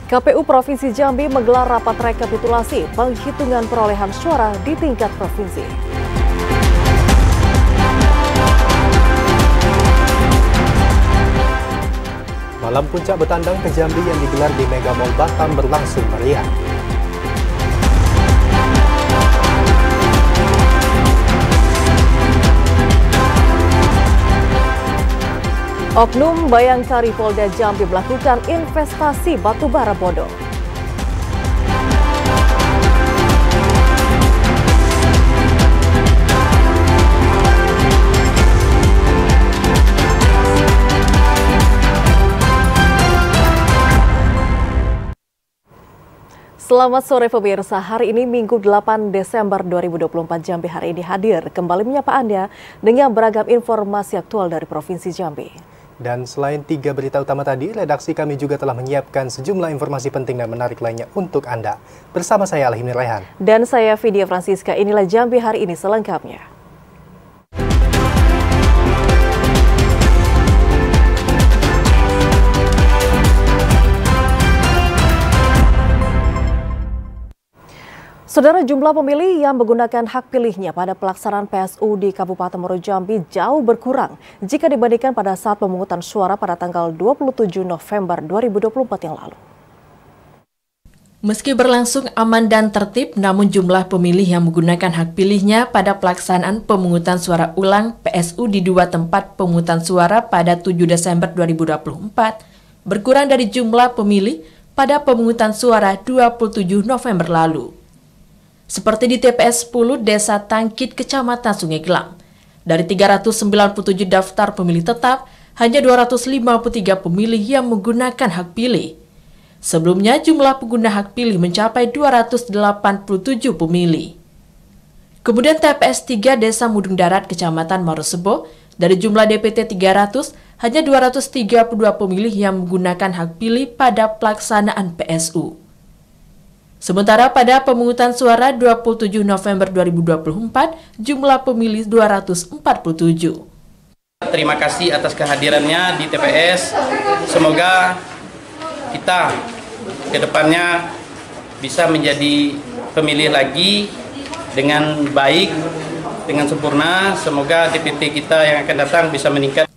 KPU Provinsi Jambi menggelar rapat rekapitulasi penghitungan perolehan suara di tingkat provinsi. Malam puncak bertandang ke Jambi yang digelar di Mega Mall Batam berlangsung meriah. Oknum Bayangkari Polda Jambi melakukan investasi batubara bodong. Selamat sore pemirsa, hari ini Minggu 8 Desember 2024 Jambi hari ini hadir kembali menyapa Anda dengan beragam informasi aktual dari Provinsi Jambi. Dan selain 3 berita utama tadi, redaksi kami juga telah menyiapkan sejumlah informasi penting dan menarik lainnya untuk Anda. Bersama saya Alhimni Rehan. Dan saya Vidya Francisca, inilah Jambi hari ini selengkapnya. Saudara, jumlah pemilih yang menggunakan hak pilihnya pada pelaksanaan PSU di Kabupaten Muaro Jambi jauh berkurang jika dibandingkan pada saat pemungutan suara pada tanggal 27 November 2024 yang lalu. Meski berlangsung aman dan tertib, namun jumlah pemilih yang menggunakan hak pilihnya pada pelaksanaan pemungutan suara ulang PSU di 2 tempat pemungutan suara pada 7 Desember 2024 berkurang dari jumlah pemilih pada pemungutan suara 27 November lalu. Seperti di TPS 10 Desa Tangkit, Kecamatan Sungai Gelam. Dari 397 daftar pemilih tetap, hanya 253 pemilih yang menggunakan hak pilih. Sebelumnya, jumlah pengguna hak pilih mencapai 287 pemilih. Kemudian TPS 3 Desa Mudung Darat, Kecamatan Marosebo, dari jumlah DPT 300, hanya 232 pemilih yang menggunakan hak pilih pada pelaksanaan PSU. Sementara pada pemungutan suara 27 November 2024, jumlah pemilih 247. Terima kasih atas kehadirannya di TPS. Semoga kita ke depannya bisa menjadi pemilih lagi dengan baik, dengan sempurna. Semoga DPT kita yang akan datang bisa meningkat.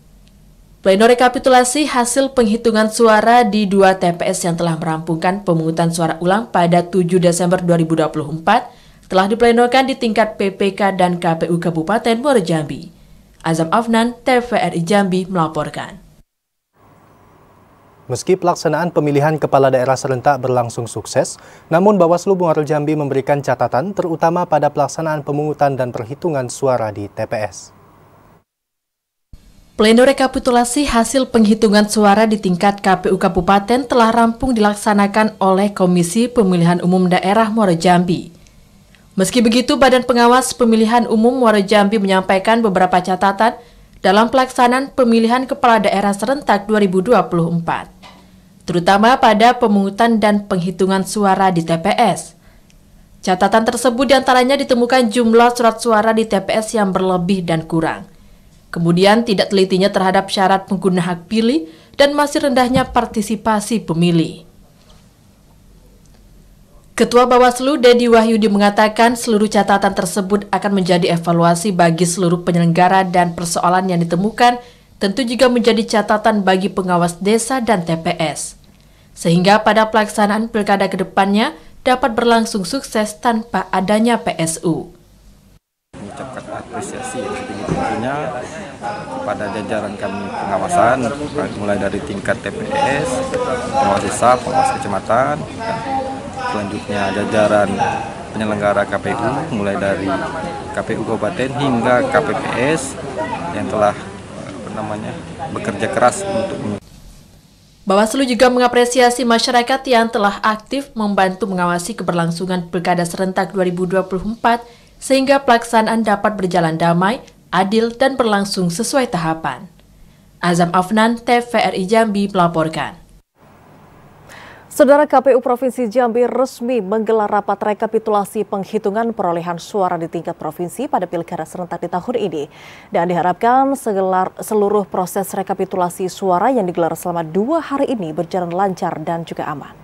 Pleno rekapitulasi hasil penghitungan suara di 2 TPS yang telah merampungkan pemungutan suara ulang pada 7 Desember 2024 telah diplenokan di tingkat PPK dan KPU Kabupaten Muaro Jambi. Azam Afnan, TVRI Jambi melaporkan. Meski pelaksanaan pemilihan kepala daerah serentak berlangsung sukses, namun Bawaslu Muaro Jambi memberikan catatan terutama pada pelaksanaan pemungutan dan perhitungan suara di TPS. Pleno rekapitulasi hasil penghitungan suara di tingkat KPU Kabupaten telah rampung dilaksanakan oleh Komisi Pemilihan Umum Daerah Muaro Jambi. Meski begitu, Badan Pengawas Pemilihan Umum Muaro Jambi menyampaikan beberapa catatan dalam pelaksanaan pemilihan kepala daerah serentak 2024, terutama pada pemungutan dan penghitungan suara di TPS. Catatan tersebut diantaranya ditemukan jumlah surat suara di TPS yang berlebih dan kurang. Kemudian tidak telitinya terhadap syarat pengguna hak pilih dan masih rendahnya partisipasi pemilih. Ketua Bawaslu Dedi Wahyudi mengatakan seluruh catatan tersebut akan menjadi evaluasi bagi seluruh penyelenggara dan persoalan yang ditemukan tentu juga menjadi catatan bagi pengawas desa dan TPS. Sehingga pada pelaksanaan pilkada ke depannya dapat berlangsung sukses tanpa adanya PSU. Mengucapkan apresiasi yang setinggi-tingginya kepada jajaran kami pengawasan, mulai dari tingkat TPS, pengawas desa, pengawas kecamatan, dan selanjutnya jajaran penyelenggara KPU, mulai dari KPU Kabupaten hingga KPPS yang telah bekerja keras untuk. Bawaslu juga mengapresiasi masyarakat yang telah aktif membantu mengawasi keberlangsungan Pilkada Serentak 2024 sehingga pelaksanaan dapat berjalan damai, adil, dan berlangsung sesuai tahapan. Azam Afnan, TVRI Jambi melaporkan. Saudara, KPU Provinsi Jambi resmi menggelar rapat rekapitulasi penghitungan perolehan suara di tingkat provinsi pada Pilkada Serentak di tahun ini. Dan diharapkan seluruh proses rekapitulasi suara yang digelar selama 2 hari ini berjalan lancar dan juga aman.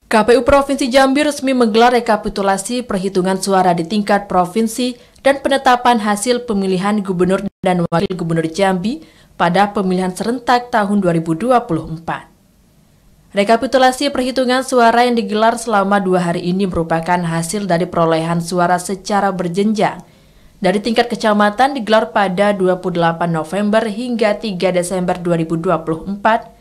KPU Provinsi Jambi resmi menggelar rekapitulasi perhitungan suara di tingkat provinsi dan penetapan hasil pemilihan gubernur dan wakil gubernur Jambi pada pemilihan serentak tahun 2024. Rekapitulasi perhitungan suara yang digelar selama 2 hari ini merupakan hasil dari perolehan suara secara berjenjang. Dari tingkat kecamatan digelar pada 28 November hingga 3 Desember 2024,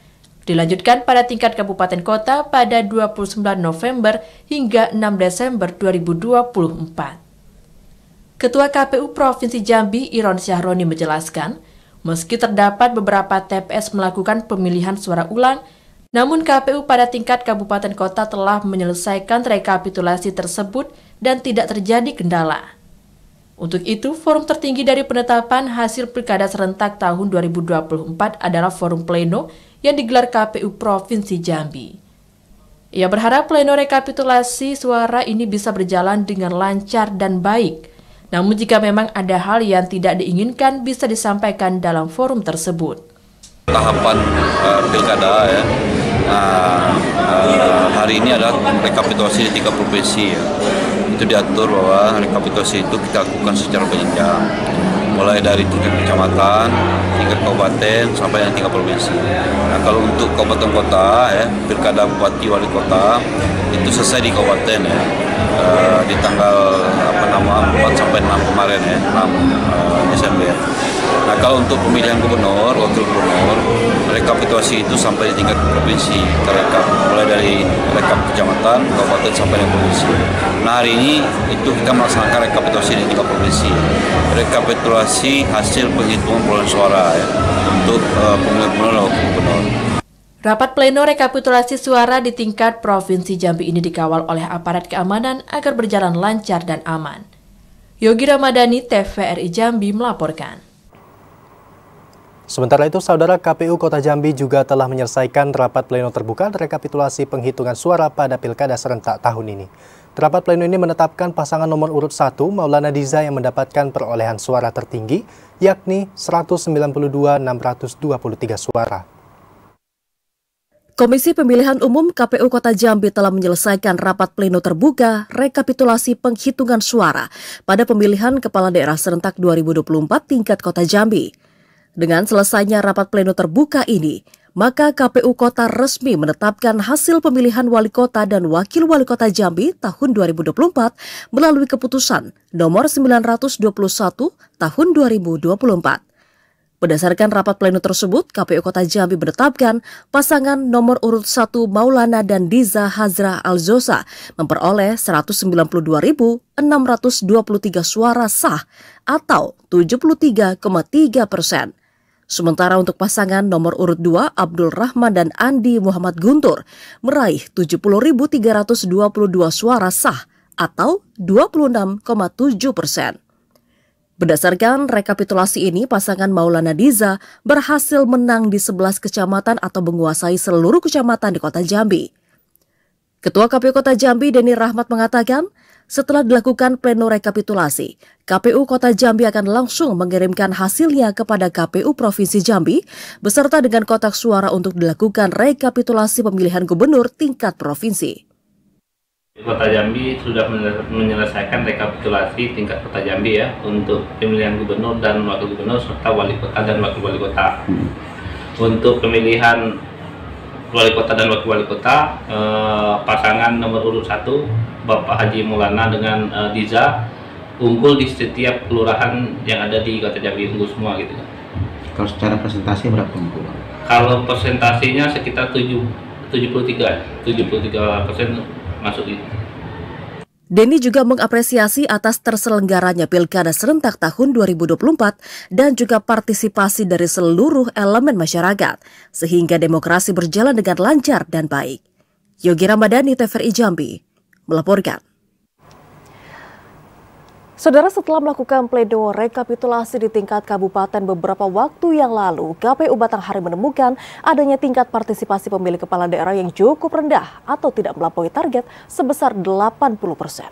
dilanjutkan pada tingkat kabupaten kota pada 29 November hingga 6 Desember 2024. Ketua KPU Provinsi Jambi, Iron Syahroni menjelaskan, meski terdapat beberapa TPS melakukan pemilihan suara ulang, namun KPU pada tingkat kabupaten kota telah menyelesaikan rekapitulasi tersebut dan tidak terjadi kendala. Untuk itu, forum tertinggi dari penetapan hasil Pilkada serentak tahun 2024 adalah forum pleno yang digelar KPU Provinsi Jambi. Ia berharap pleno rekapitulasi suara ini bisa berjalan dengan lancar dan baik. Namun jika memang ada hal yang tidak diinginkan bisa disampaikan dalam forum tersebut. Tahapan pilkada ya. Hari ini adalah rekapitulasi di 3 provinsi ya. Itu diatur bahwa rekapitulasi itu kita lakukan secara berjenjang, mulai dari tingkat kecamatan, tingkat kabupaten sampai yang 3 provinsi. Nah, kalau untuk kabupaten kota ya, pilkada bupati wali kota itu selesai di kabupaten ya. Di tanggal 4 sampai 6 kemarin ya, 6 Desember. Nah, kalau untuk pemilihan gubernur, wakil gubernur, rekapitulasi itu sampai di tingkat provinsi, terekap mulai dari rekap kecamatan, kabupaten sampai di provinsi. Nah, hari ini itu kita melaksanakan rekapitulasi di 3 provinsi. Rekapitulasi hasil penghitungan perolehan suara ya, untuk pemilihan gubernur dan wakil gubernur. Rapat pleno rekapitulasi suara di tingkat Provinsi Jambi ini dikawal oleh aparat keamanan agar berjalan lancar dan aman. Yogi Ramadhani, TVRI Jambi melaporkan. Sementara itu, Saudara, KPU Kota Jambi juga telah menyelesaikan rapat pleno terbuka rekapitulasi penghitungan suara pada Pilkada serentak tahun ini. Rapat pleno ini menetapkan pasangan nomor urut 1 Maulana Diza yang mendapatkan perolehan suara tertinggi, yakni 192.623 suara. Komisi Pemilihan Umum KPU Kota Jambi telah menyelesaikan rapat pleno terbuka rekapitulasi penghitungan suara pada pemilihan Kepala Daerah serentak 2024 tingkat Kota Jambi. Dengan selesainya rapat pleno terbuka ini, maka KPU Kota resmi menetapkan hasil pemilihan Wali Kota dan Wakil Wali Kota Jambi tahun 2024 melalui keputusan nomor 921 tahun 2024. Berdasarkan rapat pleno tersebut, KPU Kota Jambi menetapkan pasangan nomor urut 1 Maulana dan Diza Hazra Alzosa memperoleh 192.623 suara sah atau 73,3%. Sementara untuk pasangan nomor urut 2 Abdul Rahman dan Andi Muhammad Guntur meraih 70.322 suara sah atau 26,7%. Berdasarkan rekapitulasi ini, pasangan Maulana Diza berhasil menang di 11 kecamatan atau menguasai seluruh kecamatan di Kota Jambi. Ketua KPU Kota Jambi, Denny Rahmat, mengatakan, setelah dilakukan pleno rekapitulasi, KPU Kota Jambi akan langsung mengirimkan hasilnya kepada KPU Provinsi Jambi, beserta dengan kotak suara untuk dilakukan rekapitulasi pemilihan gubernur tingkat provinsi. Kota Jambi sudah menyelesaikan rekapitulasi tingkat Kota Jambi ya untuk pemilihan gubernur dan wakil gubernur serta wali kota dan wakil wali kota. Untuk pemilihan wali kota dan wakil wali kota, pasangan nomor urut 1 Bapak Haji Maulana dengan Diza unggul di setiap kelurahan yang ada di Kota Jambi, unggul semua gitu. Kalau secara presentasi berapa unggul? Kalau presentasinya sekitar 73% masuk itu. Denny juga mengapresiasi atas terselenggaranya Pilkada serentak tahun 2024 dan juga partisipasi dari seluruh elemen masyarakat, sehingga demokrasi berjalan dengan lancar dan baik. Yogi Ramadhani, TVRI Jambi, melaporkan. Saudara, setelah melakukan pleno rekapitulasi di tingkat kabupaten beberapa waktu yang lalu, KPU Batanghari menemukan adanya tingkat partisipasi pemilih kepala daerah yang cukup rendah atau tidak melampaui target sebesar 80%.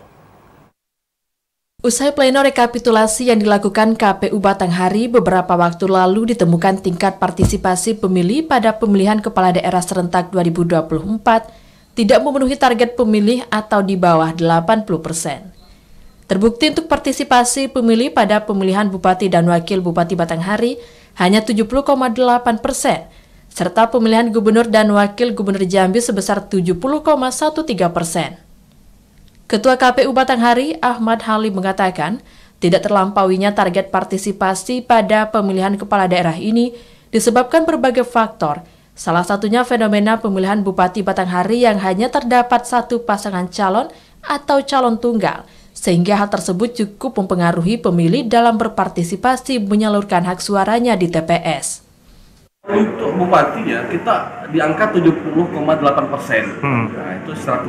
Usai pleno rekapitulasi yang dilakukan KPU Batanghari beberapa waktu lalu, ditemukan tingkat partisipasi pemilih pada pemilihan kepala daerah serentak 2024 tidak memenuhi target pemilih atau di bawah 80%. Terbukti untuk partisipasi pemilih pada pemilihan Bupati dan Wakil Bupati Batanghari hanya 70,8%, serta pemilihan Gubernur dan Wakil Gubernur Jambi sebesar 70,13%. Ketua KPU Batanghari, Ahmad Halim mengatakan, tidak terlampauinya target partisipasi pada pemilihan kepala daerah ini disebabkan berbagai faktor, salah satunya fenomena pemilihan Bupati Batanghari yang hanya terdapat satu pasangan calon atau calon tunggal, sehingga hal tersebut cukup mempengaruhi pemilih dalam berpartisipasi menyalurkan hak suaranya di TPS. Untuk bupatinya kita di angka 70,8%. Nah, itu secara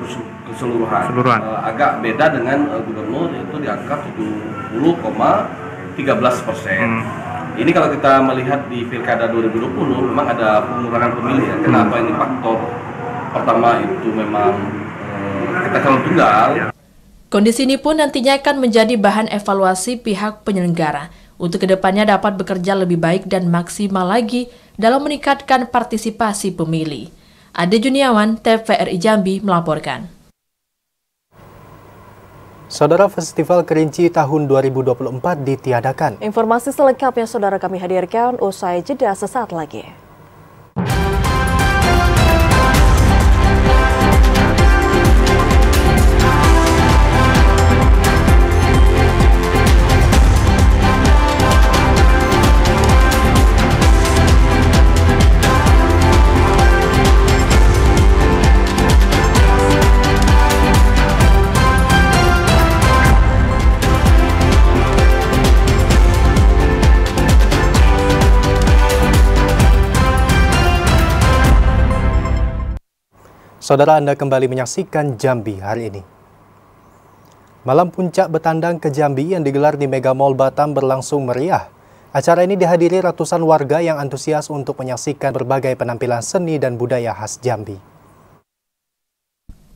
keseluruhan. Agak beda dengan gubernur, itu di angka 70,13%. Ini kalau kita melihat di Pilkada 2020 memang ada pengurangan pemilih ya. Kenapa ini faktor? Pertama itu memang kita calon tunggal. Kondisi ini pun nantinya akan menjadi bahan evaluasi pihak penyelenggara untuk kedepannya dapat bekerja lebih baik dan maksimal lagi dalam meningkatkan partisipasi pemilih. Ade Juniawan, TVRI Jambi melaporkan. Saudara, Festival Kerinci tahun 2024 ditiadakan. Informasi selengkapnya saudara kami hadirkan usai jeda sesaat lagi. Saudara, Anda kembali menyaksikan Jambi hari ini. Malam Puncak Betandang ke Jambi yang digelar di Mega Mall Batam berlangsung meriah. Acara ini dihadiri ratusan warga yang antusias untuk menyaksikan berbagai penampilan seni dan budaya khas Jambi.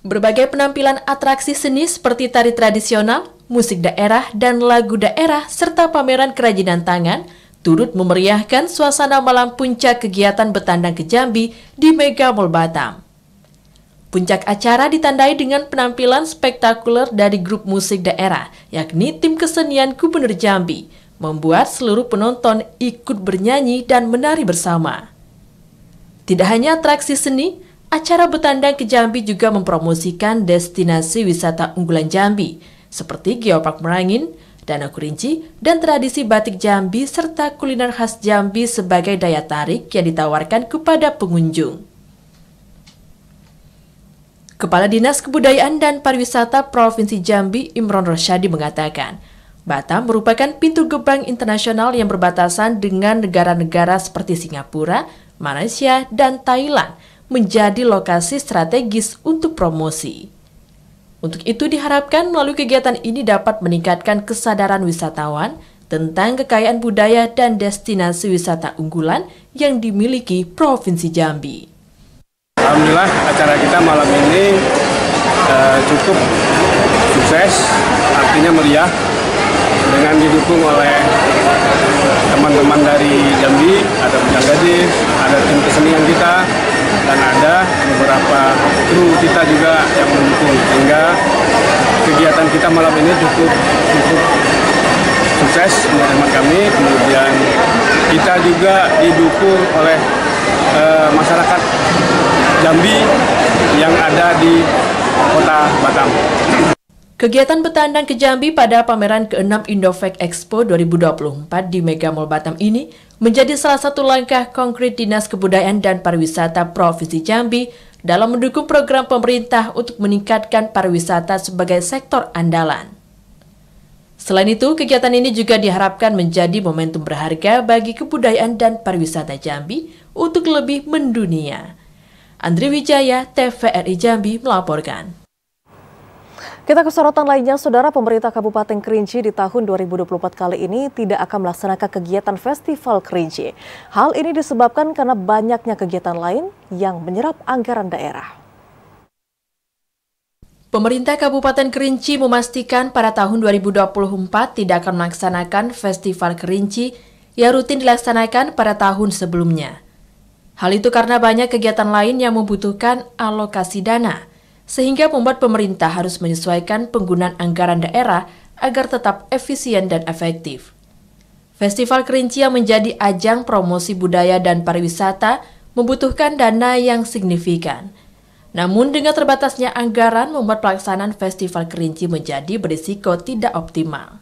Berbagai penampilan atraksi seni seperti tari tradisional, musik daerah, dan lagu daerah, serta pameran kerajinan tangan turut memeriahkan suasana malam puncak kegiatan Betandang ke Jambi di Mega Mall Batam. Puncak acara ditandai dengan penampilan spektakuler dari grup musik daerah, yakni tim kesenian Gubernur Jambi, membuat seluruh penonton ikut bernyanyi dan menari bersama. Tidak hanya atraksi seni, acara Betandang ke Jambi juga mempromosikan destinasi wisata unggulan Jambi, seperti Geopark Merangin, Danau Kerinci, dan tradisi batik Jambi serta kuliner khas Jambi sebagai daya tarik yang ditawarkan kepada pengunjung. Kepala Dinas Kebudayaan dan Pariwisata Provinsi Jambi, Imron Rosyadi mengatakan, Batam merupakan pintu gerbang internasional yang berbatasan dengan negara-negara seperti Singapura, Malaysia, dan Thailand, menjadi lokasi strategis untuk promosi. Untuk itu diharapkan melalui kegiatan ini dapat meningkatkan kesadaran wisatawan tentang kekayaan budaya dan destinasi wisata unggulan yang dimiliki Provinsi Jambi. Alhamdulillah acara kita malam ini cukup sukses, artinya meriah, dengan didukung oleh teman-teman dari Jambi, ada Bujang ada tim kesenian kita, dan ada beberapa kru kita juga yang mendukung, sehingga kegiatan kita malam ini cukup sukses menurut kami. Kemudian kita juga didukung oleh masyarakat Jambi yang ada di Kota Batam. Kegiatan Betandang ke Jambi pada pameran ke-6 Indofec Expo 2024 di Mega Mall Batam ini menjadi salah satu langkah konkret Dinas Kebudayaan dan Pariwisata Provinsi Jambi dalam mendukung program pemerintah untuk meningkatkan pariwisata sebagai sektor andalan. Selain itu, kegiatan ini juga diharapkan menjadi momentum berharga bagi kebudayaan dan pariwisata Jambi untuk lebih mendunia. Andri Wijaya, TVRI Jambi melaporkan. Kita ke sorotan lainnya, Saudara. Pemerintah Kabupaten Kerinci di tahun 2024 kali ini tidak akan melaksanakan kegiatan Festival Kerinci. Hal ini disebabkan karena banyaknya kegiatan lain yang menyerap anggaran daerah. Pemerintah Kabupaten Kerinci memastikan pada tahun 2024 tidak akan melaksanakan Festival Kerinci yang rutin dilaksanakan pada tahun sebelumnya. Hal itu karena banyak kegiatan lain yang membutuhkan alokasi dana, sehingga membuat pemerintah harus menyesuaikan penggunaan anggaran daerah agar tetap efisien dan efektif. Festival Kerinci yang menjadi ajang promosi budaya dan pariwisata membutuhkan dana yang signifikan. Namun dengan terbatasnya anggaran membuat pelaksanaan Festival Kerinci menjadi berisiko tidak optimal.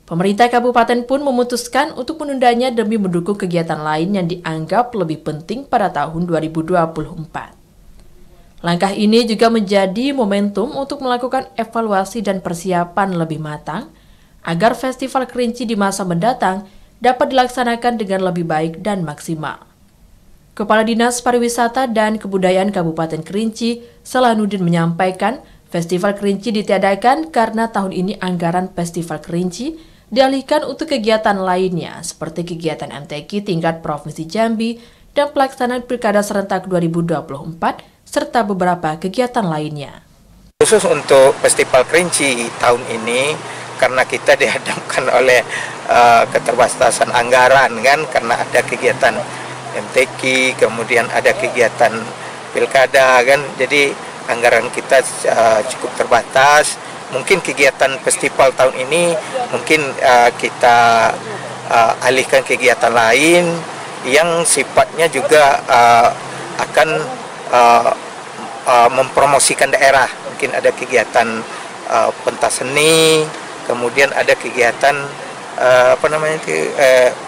Pemerintah kabupaten pun memutuskan untuk menundanya demi mendukung kegiatan lain yang dianggap lebih penting pada tahun 2024. Langkah ini juga menjadi momentum untuk melakukan evaluasi dan persiapan lebih matang agar Festival Kerinci di masa mendatang dapat dilaksanakan dengan lebih baik dan maksimal. Kepala Dinas Pariwisata dan Kebudayaan Kabupaten Kerinci, Salahuddin menyampaikan, Festival Kerinci ditiadakan karena tahun ini anggaran Festival Kerinci dialihkan untuk kegiatan lainnya seperti kegiatan MTQ tingkat Provinsi Jambi dan pelaksanaan Pilkada Serentak 2024 serta beberapa kegiatan lainnya. Khusus untuk Festival Kerinci tahun ini, karena kita dihadapkan oleh keterbatasan anggaran kan, karena ada kegiatan MTQ, kemudian ada kegiatan pilkada kan, jadi anggaran kita cukup terbatas. Mungkin kegiatan festival tahun ini mungkin kita alihkan kegiatan lain yang sifatnya juga akan mempromosikan daerah. Mungkin ada kegiatan pentas seni, kemudian ada kegiatan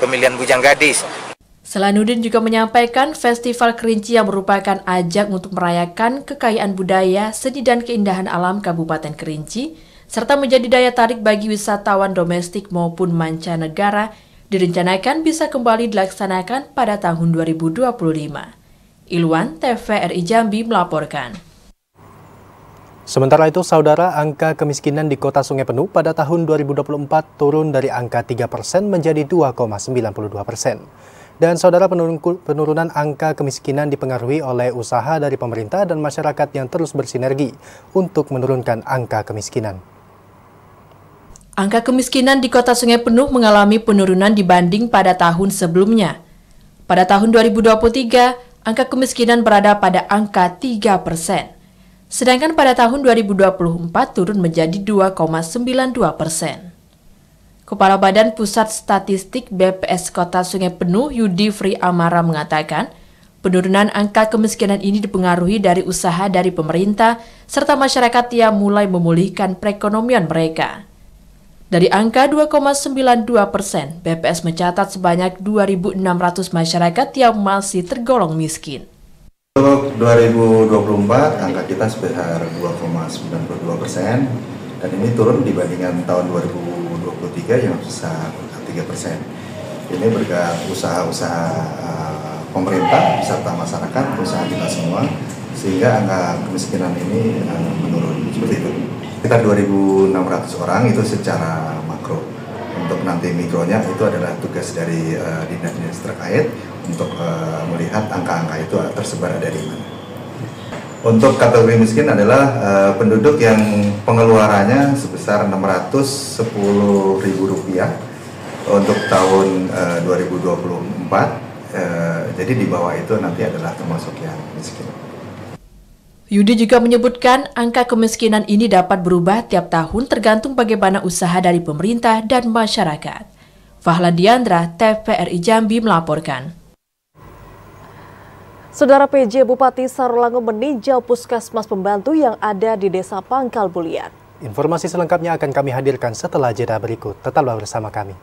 pemilihan bujang gadis. Salahuddin juga menyampaikan Festival Kerinci yang merupakan ajang untuk merayakan kekayaan budaya, seni dan keindahan alam Kabupaten Kerinci, serta menjadi daya tarik bagi wisatawan domestik maupun mancanegara, direncanakan bisa kembali dilaksanakan pada tahun 2025. Ilwan, TVRI Jambi melaporkan. Sementara itu, saudara, angka kemiskinan di Kota Sungai Penuh pada tahun 2024 turun dari angka 3% menjadi 2,92%. Dan saudara, penurunan angka kemiskinan dipengaruhi oleh usaha dari pemerintah dan masyarakat yang terus bersinergi untuk menurunkan angka kemiskinan. Angka kemiskinan di Kota Sungai Penuh mengalami penurunan dibanding pada tahun sebelumnya. Pada tahun 2023, angka kemiskinan berada pada angka 3%. Sedangkan pada tahun 2024 turun menjadi 2,92%. Kepala Badan Pusat Statistik BPS Kota Sungai Penuh, Yudi Fri Amara mengatakan, penurunan angka kemiskinan ini dipengaruhi dari usaha dari pemerintah serta masyarakat yang mulai memulihkan perekonomian mereka. Dari angka 2,92%, BPS mencatat sebanyak 2.600 masyarakat yang masih tergolong miskin. Untuk 2024, angka kita sebesar 2,92%, dan ini turun dibandingkan tahun 2023 yang sebesar 3%. Ini berkat usaha-usaha pemerintah beserta masyarakat, usaha kita semua, sehingga angka kemiskinan ini menurun seperti itu. Sekitar 2.600 orang itu secara makro. Untuk nanti mikronya itu adalah tugas dari dinas-dinas terkait untuk melihat angka-angka itu tersebar ada di mana. Untuk kategori miskin adalah penduduk yang pengeluarannya sebesar Rp610.000 untuk tahun 2024. Jadi di bawah itu nanti adalah termasuk yang miskin. Yudi juga menyebutkan angka kemiskinan ini dapat berubah tiap tahun tergantung bagaimana usaha dari pemerintah dan masyarakat. Fahla Diandra, TVRI Jambi melaporkan. Saudara, PJ Bupati Sarolangun meninjau puskesmas pembantu yang ada di Desa Pangkal Bulian. Informasi selengkapnya akan kami hadirkan setelah jeda berikut. Tetaplah bersama kami.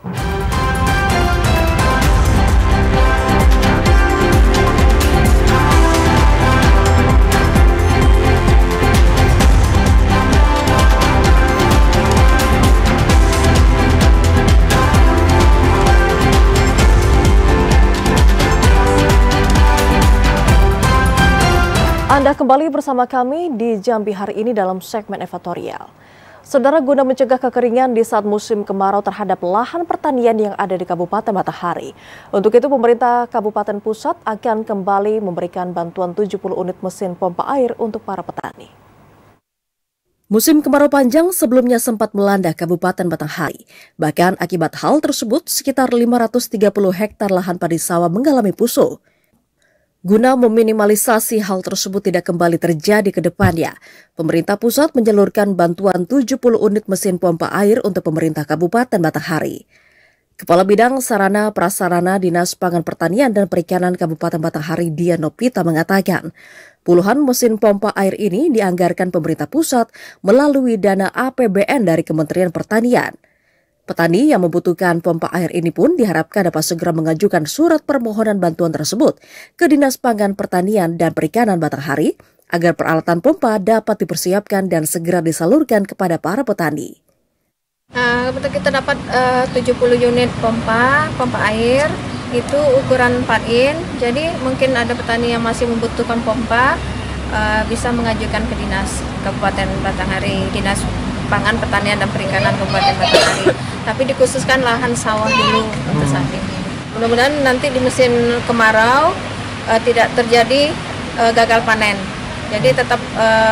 Anda kembali bersama kami di Jambi hari ini dalam segmen editorial. Saudara, guna mencegah kekeringan di saat musim kemarau terhadap lahan pertanian yang ada di Kabupaten Matahari. Untuk itu, pemerintah Kabupaten Pusat akan kembali memberikan bantuan 70 unit mesin pompa air untuk para petani. Musim kemarau panjang sebelumnya sempat melanda Kabupaten Matahari. Bahkan akibat hal tersebut, sekitar 530 hektar lahan padi sawah mengalami pusuh. Guna meminimalisasi hal tersebut tidak kembali terjadi ke depannya, pemerintah pusat menyalurkan bantuan 70 unit mesin pompa air untuk pemerintah Kabupaten Batanghari. Kepala Bidang Sarana Prasarana Dinas Pangan Pertanian dan Perikanan Kabupaten Batanghari Dian Nopita mengatakan, puluhan mesin pompa air ini dianggarkan pemerintah pusat melalui dana APBN dari Kementerian Pertanian. Petani yang membutuhkan pompa air ini pun diharapkan dapat segera mengajukan surat permohonan bantuan tersebut ke Dinas Pangan Pertanian dan Perikanan Batanghari agar peralatan pompa dapat dipersiapkan dan segera disalurkan kepada para petani. Kebetulan kita dapat 70 unit pompa air, itu ukuran 4 in, jadi mungkin ada petani yang masih membutuhkan pompa, bisa mengajukan ke Dinas Kabupaten Batanghari, Dinas Pangan Pertanian dan Perikanan Kabupaten Batanghari. Tapi dikhususkan lahan sawah dulu untuk saat ini. Mudah-mudahan nanti di musim kemarau tidak terjadi gagal panen. Jadi tetap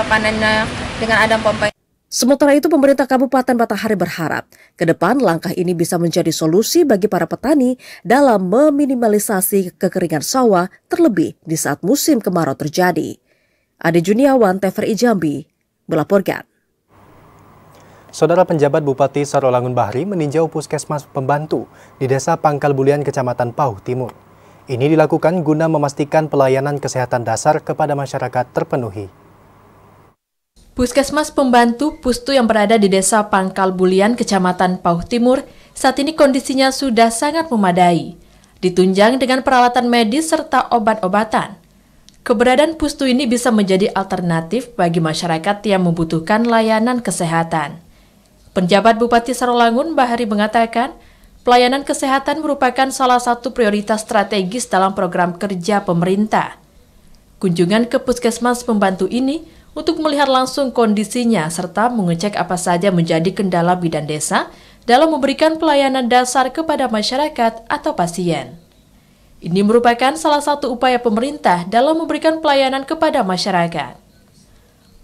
panennya dengan ada pompa. Sementara itu, pemerintah Kabupaten Batanghari berharap ke depan langkah ini bisa menjadi solusi bagi para petani dalam meminimalisasi kekeringan sawah, terlebih di saat musim kemarau terjadi. Ade Juniawan, TVRI Jambi, melaporkan. Saudara penjabat Bupati Sarolangun Bahri meninjau puskesmas pembantu di Desa Pangkal Bulian, Kecamatan Pauh Timur. Ini dilakukan guna memastikan pelayanan kesehatan dasar kepada masyarakat terpenuhi. Puskesmas pembantu Pustu yang berada di Desa Pangkal Bulian, Kecamatan Pauh Timur, saat ini kondisinya sudah sangat memadai, ditunjang dengan peralatan medis serta obat-obatan. Keberadaan Pustu ini bisa menjadi alternatif bagi masyarakat yang membutuhkan layanan kesehatan. Penjabat Bupati Sarolangun Bahri mengatakan, pelayanan kesehatan merupakan salah satu prioritas strategis dalam program kerja pemerintah. Kunjungan ke puskesmas pembantu ini untuk melihat langsung kondisinya serta mengecek apa saja menjadi kendala bidan desa dalam memberikan pelayanan dasar kepada masyarakat atau pasien. Ini merupakan salah satu upaya pemerintah dalam memberikan pelayanan kepada masyarakat.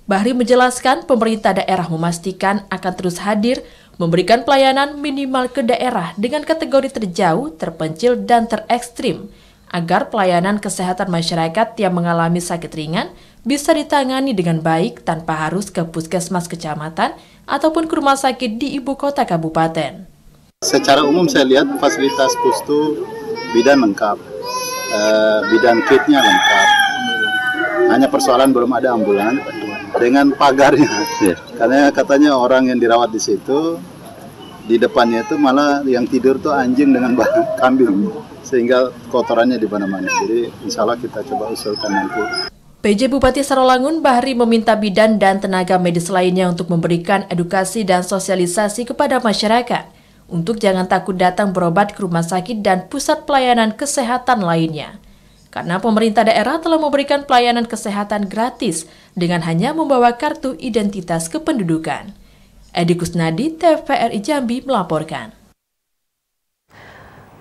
Bahri menjelaskan pemerintah daerah memastikan akan terus hadir memberikan pelayanan minimal ke daerah dengan kategori terjauh, terpencil, dan terekstrim agar pelayanan kesehatan masyarakat yang mengalami sakit ringan bisa ditangani dengan baik tanpa harus ke puskesmas kecamatan ataupun ke rumah sakit di ibu kota kabupaten. Secara umum saya lihat fasilitas Pustu bidan lengkap, bidan kitnya lengkap. Hanya persoalan belum ada ambulan dengan pagarnya. Karena katanya orang yang dirawat di situ, di depannya itu malah yang tidur tuh anjing dengan kambing, sehingga kotorannya di mana-mana. Jadi insya Allah kita coba usulkan nanti. PJ Bupati Sarolangun Bahri meminta bidan dan tenaga medis lainnya untuk memberikan edukasi dan sosialisasi kepada masyarakat untuk jangan takut datang berobat ke rumah sakit dan pusat pelayanan kesehatan lainnya. Karena pemerintah daerah telah memberikan pelayanan kesehatan gratis dengan hanya membawa kartu identitas kependudukan. Edi Kusnadi, TVRI Jambi melaporkan.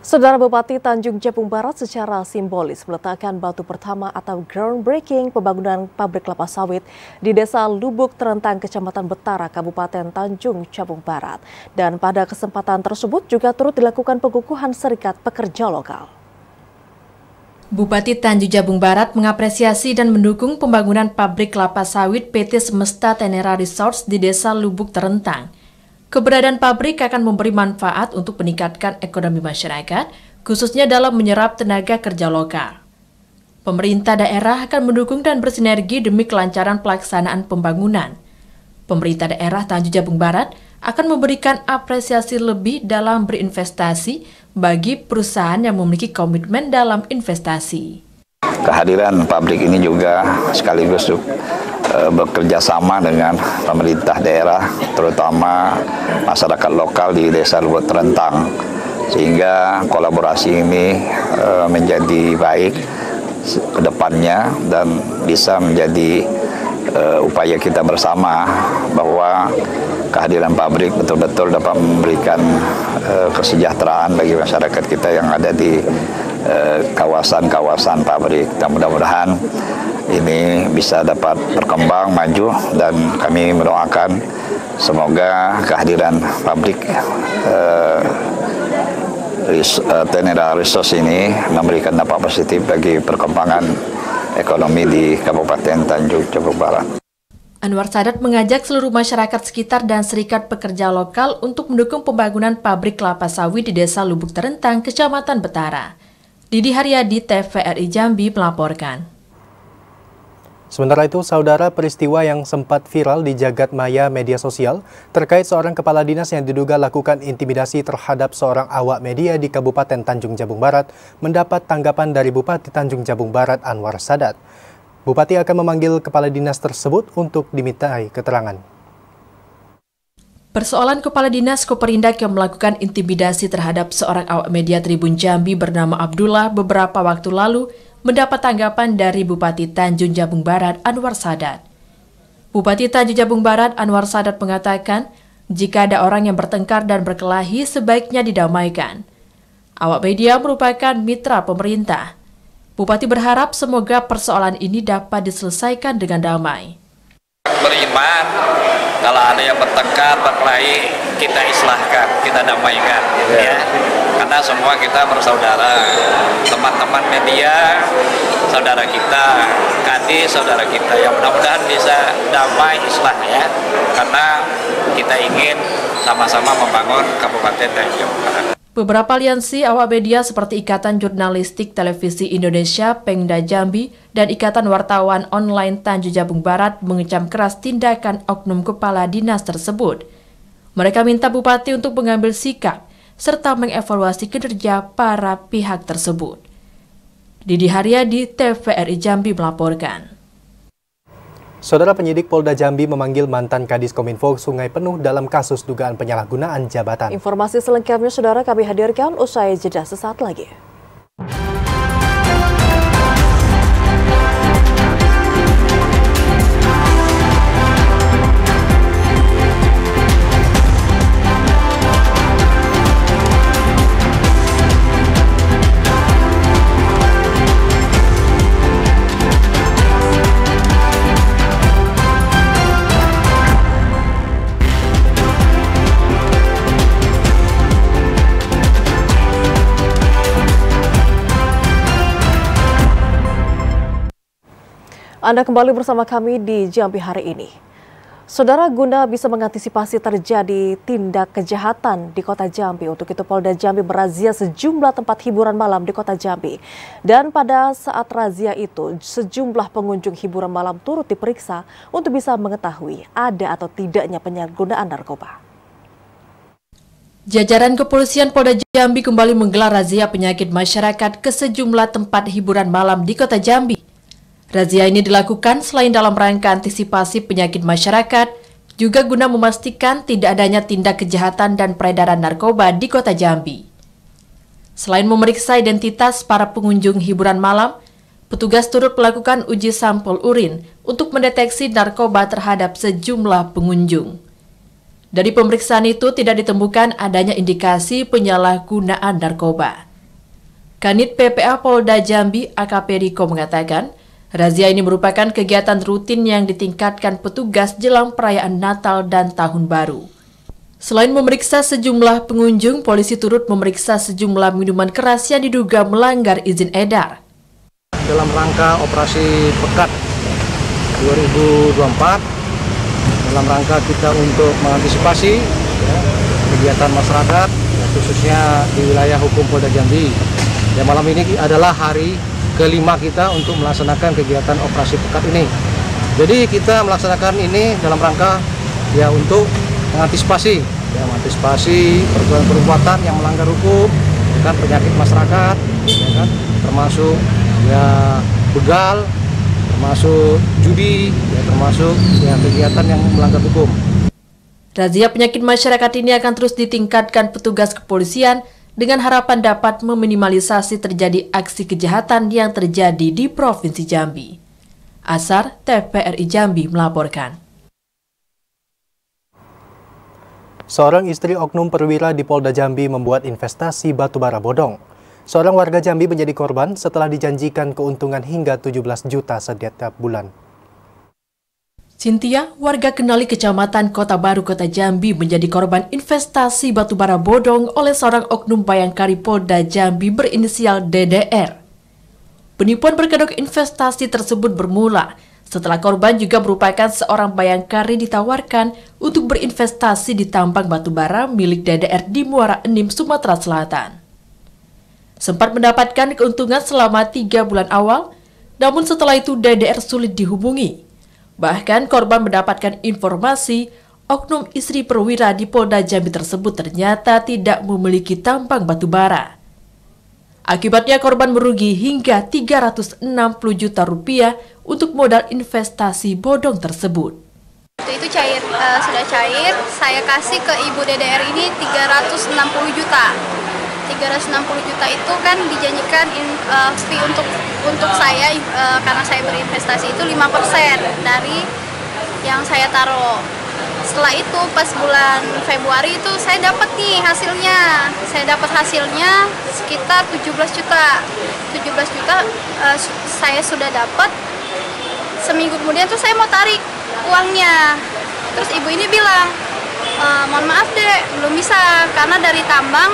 Saudara Bupati Tanjung Jabung Barat secara simbolis meletakkan batu pertama atau groundbreaking pembangunan pabrik kelapa sawit di Desa Lubuk Terentang, Kecamatan Betara, Kabupaten Tanjung Jabung Barat. Dan pada kesempatan tersebut juga turut dilakukan pengukuhan Serikat Pekerja Lokal. Bupati Tanjung Jabung Barat mengapresiasi dan mendukung pembangunan pabrik kelapa sawit PT Semesta Tenera Resorts di Desa Lubuk Terentang. Keberadaan pabrik akan memberi manfaat untuk meningkatkan ekonomi masyarakat, khususnya dalam menyerap tenaga kerja lokal. Pemerintah daerah akan mendukung dan bersinergi demi kelancaran pelaksanaan pembangunan. Pemerintah daerah Tanjung Jabung Barat akan memberikan apresiasi lebih dalam berinvestasi bagi perusahaan yang memiliki komitmen dalam investasi. Kehadiran pabrik ini juga sekaligus bekerja sama dengan pemerintah daerah, terutama masyarakat lokal di Desa Lubuk Terentang, sehingga kolaborasi ini menjadi baik ke depannya dan bisa menjadi upaya kita bersama bahwa kehadiran pabrik betul-betul dapat memberikan kesejahteraan bagi masyarakat kita yang ada di kawasan-kawasan pabrik. Dan mudah-mudahan ini bisa dapat berkembang, maju, dan kami mendoakan semoga kehadiran pabrik Tenera Resource ini memberikan dampak positif bagi perkembangan ekonomi di Kabupaten Tanjung Jabung Barat. Anwar Sadat mengajak seluruh masyarakat sekitar dan serikat pekerja lokal untuk mendukung pembangunan pabrik kelapa sawit di Desa Lubuk Terentang, Kecamatan Betara. Didi Haryadi, TVRI Jambi melaporkan. Sementara itu, saudara, peristiwa yang sempat viral di jagat maya media sosial terkait seorang kepala dinas yang diduga lakukan intimidasi terhadap seorang awak media di Kabupaten Tanjung Jabung Barat mendapat tanggapan dari Bupati Tanjung Jabung Barat Anwar Sadat. Bupati akan memanggil kepala dinas tersebut untuk dimintai keterangan. Persoalan kepala dinas Koperindak yang melakukan intimidasi terhadap seorang awak media Tribun Jambi bernama Abdullah beberapa waktu lalu mendapat tanggapan dari Bupati Tanjung Jabung Barat Anwar Sadat. Bupati Tanjung Jabung Barat Anwar Sadat mengatakan, jika ada orang yang bertengkar dan berkelahi sebaiknya didamaikan. Awak media merupakan mitra pemerintah. Bupati berharap semoga persoalan ini dapat diselesaikan dengan damai. Beriman, kalau ada yang bertengkar, berkelahi, kita islahkan, kita damaikan, ya. Karena semua kita bersaudara, teman-teman media, saudara kita, Kadis, saudara kita, yang mudah-mudahan bisa damai islah ya, karena kita ingin sama-sama membangun Kabupaten Tanjung Barat. Beberapa aliansi awak media seperti Ikatan Jurnalistik Televisi Indonesia Pengda Jambi dan Ikatan Wartawan Online Tanjung Jabung Barat mengecam keras tindakan oknum kepala dinas tersebut. Mereka minta Bupati untuk mengambil sikap serta mengevaluasi kinerja para pihak tersebut. Didi Haryadi, TVRI Jambi melaporkan. Saudara, penyidik Polda Jambi memanggil mantan Kadis Kominfo Sungai Penuh dalam kasus dugaan penyalahgunaan jabatan. Informasi selengkapnya, saudara, kami hadirkan usai jeda sesaat lagi. Anda kembali bersama kami di Jambi hari ini. Saudara, guna bisa mengantisipasi terjadi tindak kejahatan di Kota Jambi, untuk itu Polda Jambi merazia sejumlah tempat hiburan malam di Kota Jambi. Dan pada saat razia itu, sejumlah pengunjung hiburan malam turut diperiksa untuk bisa mengetahui ada atau tidaknya penyalahgunaan narkoba. Jajaran Kepolisian Polda Jambi kembali menggelar razia penyakit masyarakat ke sejumlah tempat hiburan malam di Kota Jambi. Razia ini dilakukan selain dalam rangka antisipasi penyakit masyarakat, juga guna memastikan tidak adanya tindak kejahatan dan peredaran narkoba di Kota Jambi. Selain memeriksa identitas para pengunjung hiburan malam, petugas turut melakukan uji sampel urin untuk mendeteksi narkoba terhadap sejumlah pengunjung. Dari pemeriksaan itu tidak ditemukan adanya indikasi penyalahgunaan narkoba. Kanit PPA Polda Jambi AKP Riko mengatakan, razia ini merupakan kegiatan rutin yang ditingkatkan petugas jelang perayaan Natal dan Tahun Baru. Selain memeriksa sejumlah pengunjung, polisi turut memeriksa sejumlah minuman keras yang diduga melanggar izin edar. Dalam rangka operasi Pekat 2024, dalam rangka kita untuk mengantisipasi kegiatan masyarakat, khususnya di wilayah hukum Polda Jambi. Ya, malam ini adalah hari kelima kita untuk melaksanakan kegiatan operasi Pekat ini. Jadi kita melaksanakan ini dalam rangka ya untuk mengantisipasi perbuatan yang melanggar hukum, ya kan, penyakit masyarakat, ya kan, termasuk ya begal, termasuk judi, ya termasuk ya kegiatan yang melanggar hukum. Razia penyakit masyarakat ini akan terus ditingkatkan petugas kepolisian dengan harapan dapat meminimalisasi terjadi aksi kejahatan yang terjadi di Provinsi Jambi. Asar, TVRI Jambi melaporkan. Seorang istri oknum perwira di Polda Jambi membuat investasi batubara bodong. Seorang warga Jambi menjadi korban setelah dijanjikan keuntungan hingga 17 juta setiap bulan. Cynthia, warga Kenali Kecamatan Kota Baru Kota Jambi, menjadi korban investasi batubara bodong oleh seorang oknum Bayangkari Polda Jambi berinisial DDR. Penipuan berkedok investasi tersebut bermula setelah korban juga merupakan seorang bayangkari ditawarkan untuk berinvestasi di tambang batubara milik DDR di Muara Enim, Sumatera Selatan. Sempat mendapatkan keuntungan selama 3 bulan awal, namun setelah itu DDR sulit dihubungi. Bahkan korban mendapatkan informasi oknum istri perwira di Polda Jambi tersebut ternyata tidak memiliki tambang batubara. Akibatnya korban merugi hingga 360 juta rupiah untuk modal investasi bodong tersebut. Itu cair, sudah cair, saya kasih ke ibu DDR ini 360 juta. 360 juta itu kan dijanjikan fee untuk saya, karena saya berinvestasi itu 5% dari yang saya taruh. Setelah itu pas bulan Februari itu saya dapat nih hasilnya. Saya dapat hasilnya sekitar 17 juta. 17 juta saya sudah dapat. Seminggu kemudian tuh saya mau tarik uangnya. Terus ibu ini bilang, mohon maaf deh, belum bisa karena dari tambang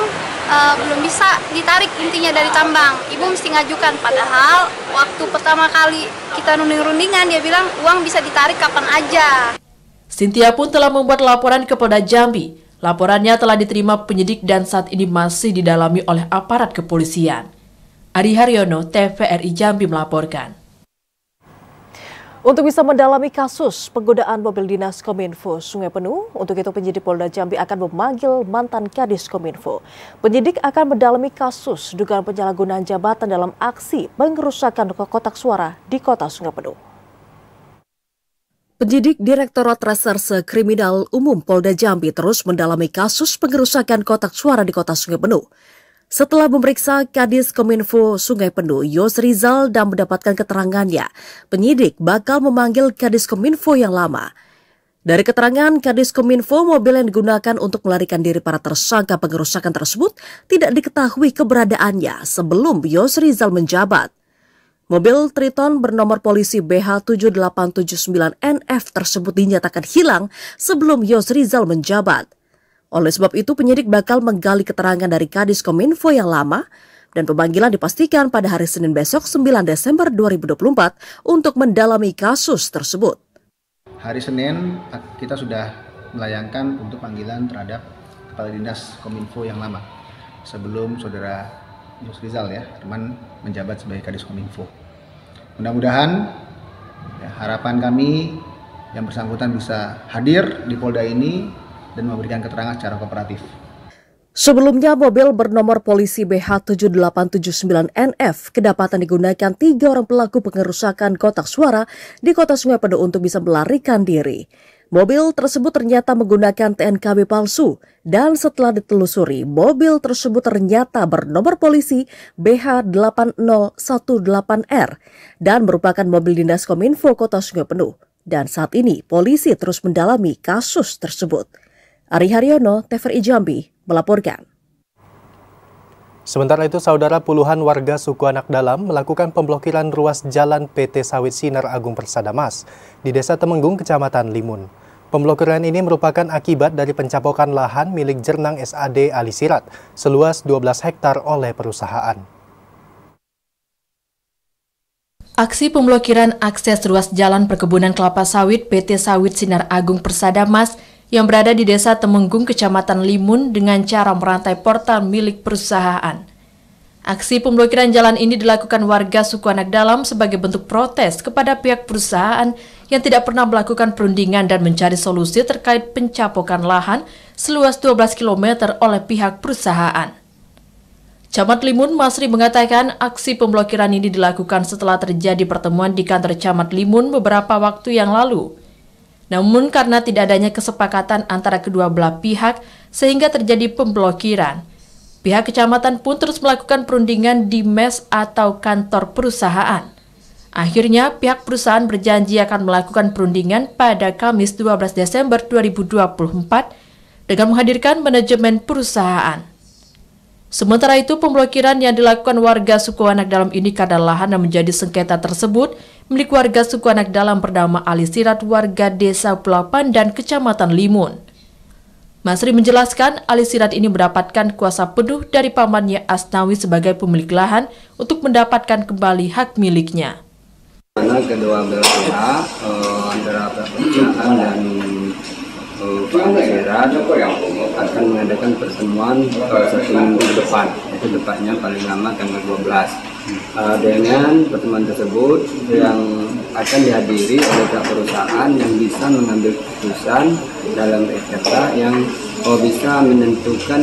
belum bisa ditarik, intinya dari tambang. Ibu mesti ngajukan, padahal waktu pertama kali kita runding-rundingan dia bilang uang bisa ditarik kapan aja. Cynthia pun telah membuat laporan ke Polda Jambi. Laporannya telah diterima penyidik dan saat ini masih didalami oleh aparat kepolisian. Ari Haryono, TVRI Jambi melaporkan. Untuk bisa mendalami kasus penggunaan mobil dinas Kominfo Sungai Penuh, untuk itu penyidik Polda Jambi akan memanggil mantan Kadis Kominfo. Penyidik akan mendalami kasus dugaan penyalahgunaan jabatan dalam aksi pengerusakan kotak suara di Kota Sungai Penuh. Penyidik Direktorat Reserse Kriminal Umum Polda Jambi terus mendalami kasus pengerusakan kotak suara di Kota Sungai Penuh. Setelah memeriksa Kadis Kominfo Sungai Penuh, Yos Rizal, dan mendapatkan keterangannya, penyidik bakal memanggil Kadis Kominfo yang lama. Dari keterangan Kadis Kominfo, mobil yang digunakan untuk melarikan diri para tersangka pengerusakan tersebut tidak diketahui keberadaannya sebelum Yos Rizal menjabat. Mobil Triton bernomor polisi BH7879NF tersebut dinyatakan hilang sebelum Yos Rizal menjabat. Oleh sebab itu, penyidik bakal menggali keterangan dari Kadis Kominfo yang lama dan pemanggilan dipastikan pada hari Senin besok 9 Desember 2024 untuk mendalami kasus tersebut. Hari Senin kita sudah melayangkan untuk panggilan terhadap Kepala Dinas Kominfo yang lama sebelum saudara Yos Rizal teman menjabat sebagai Kadis Kominfo. Mudah-mudahan harapan kami yang bersangkutan bisa hadir di Polda ini dan memberikan keterangan secara kooperatif. Sebelumnya, mobil bernomor polisi BH7879NF kedapatan digunakan 3 orang pelaku pengerusakan kotak suara di Kota Sungai Penuh untuk bisa melarikan diri. Mobil tersebut ternyata menggunakan TNKB palsu dan setelah ditelusuri, mobil tersebut ternyata bernomor polisi BH8018R dan merupakan mobil dinas Kominfo Kota Sungai Penuh. Dan saat ini polisi terus mendalami kasus tersebut. Ari Haryono, TVRI Jambi melaporkan. Sementara itu, saudara, puluhan warga suku Anak Dalam melakukan pemblokiran ruas jalan PT Sawit Sinar Agung Persada Mas di Desa Temenggung, Kecamatan Limun. Pemblokiran ini merupakan akibat dari pencapokan lahan milik Jernang SAD Alisirat seluas 12 hektar oleh perusahaan. Aksi pemblokiran akses ruas jalan perkebunan kelapa sawit PT Sawit Sinar Agung Persada Mas yang berada di Desa Temenggung, Kecamatan Limun dengan cara merantai portal milik perusahaan. Aksi pemblokiran jalan ini dilakukan warga suku Anak Dalam sebagai bentuk protes kepada pihak perusahaan yang tidak pernah melakukan perundingan dan mencari solusi terkait pencapokan lahan seluas 12 km oleh pihak perusahaan. Camat Limun Masri mengatakan aksi pemblokiran ini dilakukan setelah terjadi pertemuan di kantor Camat Limun beberapa waktu yang lalu. Namun karena tidak adanya kesepakatan antara kedua belah pihak sehingga terjadi pemblokiran. Pihak kecamatan pun terus melakukan perundingan di mes atau kantor perusahaan. Akhirnya pihak perusahaan berjanji akan melakukan perundingan pada Kamis 12 Desember 2024 dengan menghadirkan manajemen perusahaan. Sementara itu, pemblokiran yang dilakukan warga suku Anak Dalam ini karena lahan yang menjadi sengketa tersebut milik warga suku Anak Dalam bernama Alisirat warga Desa Pulau Pandan, Kecamatan Limun. Masri menjelaskan alih sirat ini mendapatkan kuasa penuh dari pamannya Asnawi sebagai pemilik lahan untuk mendapatkan kembali hak miliknya. Karena kedua belah pihak antara perusahaan dan Pak Sirat akan mengadakan pertemuan 1 minggu ke depan, itu tepatnya paling lama tanggal 12. Dengan pertemuan tersebut yang akan dihadiri oleh pihak perusahaan yang bisa mengambil keputusan dalam sengketa yang bisa menentukan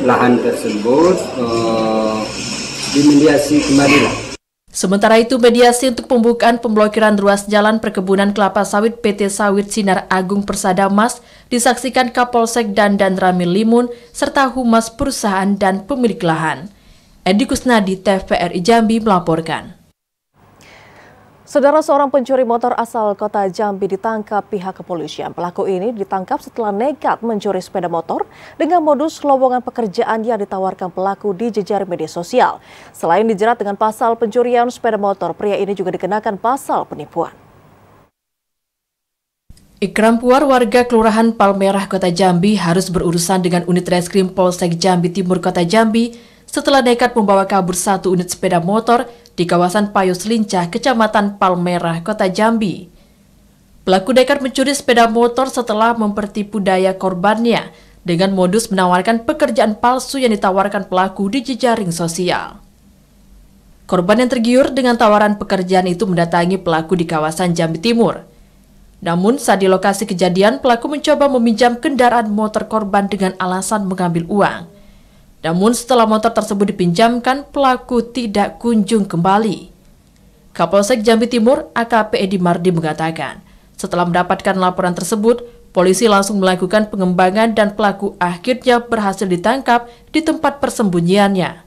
lahan tersebut dimediasi kembali. Sementara itu, mediasi untuk pembukaan pemblokiran ruas jalan perkebunan kelapa sawit PT Sawit Sinar Agung Persada Mas disaksikan Kapolsek Dandan Ramil Limun serta humas perusahaan dan pemilik lahan. Edi Kusnadi, TVRI Jambi melaporkan. Saudara, seorang pencuri motor asal kota Jambi ditangkap pihak kepolisian. Pelaku ini ditangkap setelah nekat mencuri sepeda motor dengan modus lowongan pekerjaan yang ditawarkan pelaku di jejaring media sosial. Selain dijerat dengan pasal pencurian sepeda motor, pria ini juga dikenakan pasal penipuan. Ikram Puar, warga Kelurahan Palmerah, Kota Jambi, harus berurusan dengan unit reskrim Polsek Jambi Timur, Kota Jambi, setelah nekat membawa kabur 1 unit sepeda motor di kawasan Payos Lincah, Kecamatan Palmerah, Kota Jambi. Pelaku nekat mencuri sepeda motor setelah mempertipu daya korbannya dengan modus menawarkan pekerjaan palsu yang ditawarkan pelaku di jejaring sosial. Korban yang tergiur dengan tawaran pekerjaan itu mendatangi pelaku di kawasan Jambi Timur. Namun saat di lokasi kejadian, pelaku mencoba meminjam kendaraan motor korban dengan alasan mengambil uang. Namun setelah motor tersebut dipinjamkan, pelaku tidak kunjung kembali. Kapolsek Jambi Timur AKP Edi Mardi mengatakan, setelah mendapatkan laporan tersebut, polisi langsung melakukan pengembangan dan pelaku akhirnya berhasil ditangkap di tempat persembunyiannya.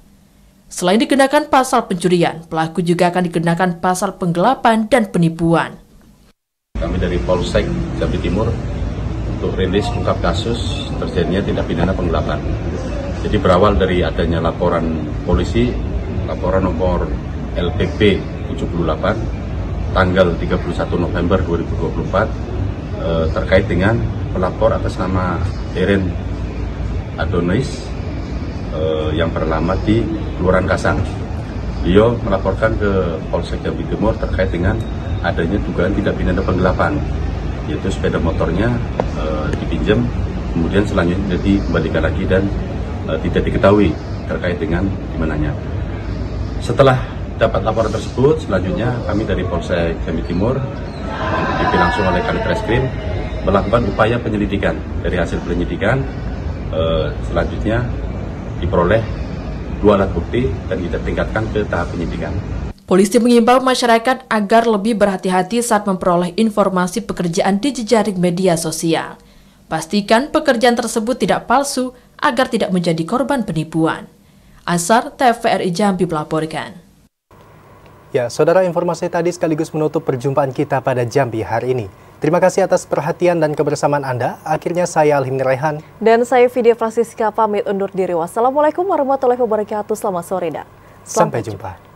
Selain dikenakan pasal pencurian, pelaku juga akan dikenakan pasal penggelapan dan penipuan. Kami dari Polsek Jambi Timur untuk rilis ungkap kasus terjadinya tindak pidana penggelapan. Jadi berawal dari adanya laporan polisi, laporan nomor LPP 78 tanggal 31 November 2024 terkait dengan pelapor atas nama Eren Adonis yang beralamat di Kelurahan Kasang. Beliau melaporkan ke Polsek Jambi Timur terkait dengan adanya dugaan tindak pidana penggelapan, yaitu sepeda motornya dipinjam, kemudian selanjutnya dikembalikan lagi dan tidak diketahui terkait dengan dimananya. Setelah dapat laporan tersebut, selanjutnya kami dari Polsek Jambi Timur dipimpin langsung oleh Kanit Reskrim melakukan upaya penyelidikan. Dari hasil penyelidikan selanjutnya diperoleh 2 alat bukti dan kita tingkatkan ke tahap penyidikan. Polisi mengimbau masyarakat agar lebih berhati-hati saat memperoleh informasi pekerjaan di jejaring media sosial. Pastikan pekerjaan tersebut tidak palsu agar tidak menjadi korban penipuan. Asar, TVRI Jambi melaporkan. Ya, saudara, informasi tadi sekaligus menutup perjumpaan kita pada Jambi hari ini. Terima kasih atas perhatian dan kebersamaan Anda. Akhirnya saya Alhimni Raihan. Dan saya Vidya Francisca pamit undur diri. Wassalamualaikum warahmatullahi wabarakatuh. Selamat sore dan sampai jumpa.